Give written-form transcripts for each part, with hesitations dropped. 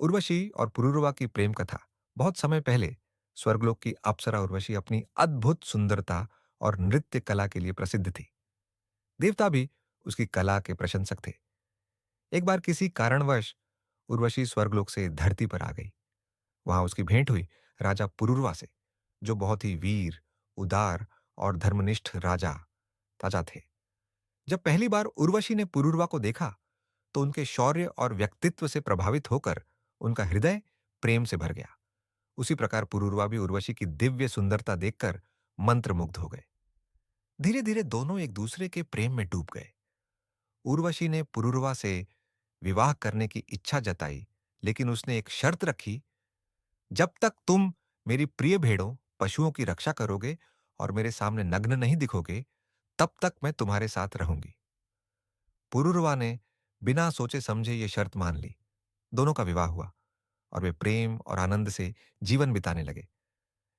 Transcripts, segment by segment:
उर्वशी और पुरूरवा की प्रेम कथा बहुत समय पहले स्वर्गलोक की अप्सरा उर्वशी अपनी अद्भुत सुंदरता और नृत्य कला के लिए प्रसिद्ध थी। देवता भी उसकी कला के प्रशंसक थे। एक बार किसी कारणवश उर्वशी स्वर्गलोक से धरती पर आ गई। वहां उसकी भेंट हुई राजा पुरूरवा से, जो बहुत ही वीर, उदार और धर्मनिष्ठ राजा थे। जब पहली बार उर्वशी ने पुरूरवा को देखा, तो उनके शौर्य और व्यक्तित्व से प्रभावित होकर उनका हृदय प्रेम से भर गया। उसी प्रकार पुरूरवा भी उर्वशी की दिव्य सुंदरता देखकर मंत्रमुग्ध हो गए। धीरे धीरे दोनों एक दूसरे के प्रेम में डूब गए। उर्वशी ने पुरूरवा से विवाह करने की इच्छा जताई, लेकिन उसने एक शर्त रखी, जब तक तुम मेरी प्रिय भेड़ों, पशुओं की रक्षा करोगे और मेरे सामने नग्न नहीं दिखोगे, तब तक मैं तुम्हारे साथ रहूंगी। पुरूरवा ने बिना सोचे समझे ये शर्त मान ली। दोनों का विवाह हुआ और वे प्रेम और आनंद से जीवन बिताने लगे।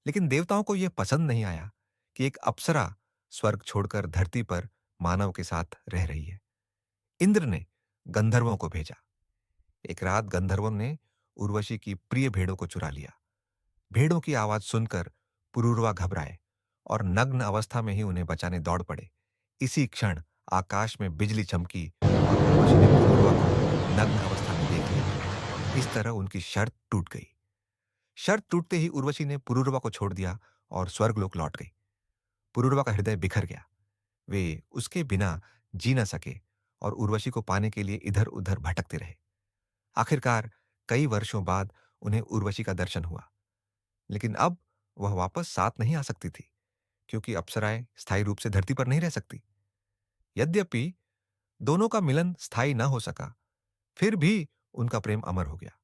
लेकिन देवताओं को यह पसंद नहीं आया कि एक अप्सरा स्वर्ग छोड़कर धरती पर मानव के साथ रह रही है। इंद्र ने गंधर्वों को भेजा। एक रात गंधर्वों ने उर्वशी की प्रिय भेड़ों को चुरा लिया। भेड़ों की आवाज सुनकर पुरूरवा घबराए और नग्न अवस्था में ही उन्हें बचाने दौड़ पड़े। इसी क्षण आकाश में बिजली चमकी और उर्वशी ने पुरूरवा को नग्न अवस्था में देख लिया। इस तरह उनकी शर्त टूट गई। शर्त टूटते ही उर्वशी ने पुरूरवा को छोड़ दिया और स्वर्गलोक लौट गई। पुरूरवा का हृदय बिखर गया। वे उसके बिना जी न सके और उर्वशी को पाने के लिए इधर उधर भटकते रहे। आखिरकार कई वर्षों बाद उन्हें उर्वशी का दर्शन हुआ, लेकिन अब वह वापस साथ नहीं आ सकती थी, क्योंकि अप्सराएं स्थायी रूप से धरती पर नहीं रह सकती। यद्यपि दोनों का मिलन स्थायी न हो सका, फिर भी उनका प्रेम अमर हो गया।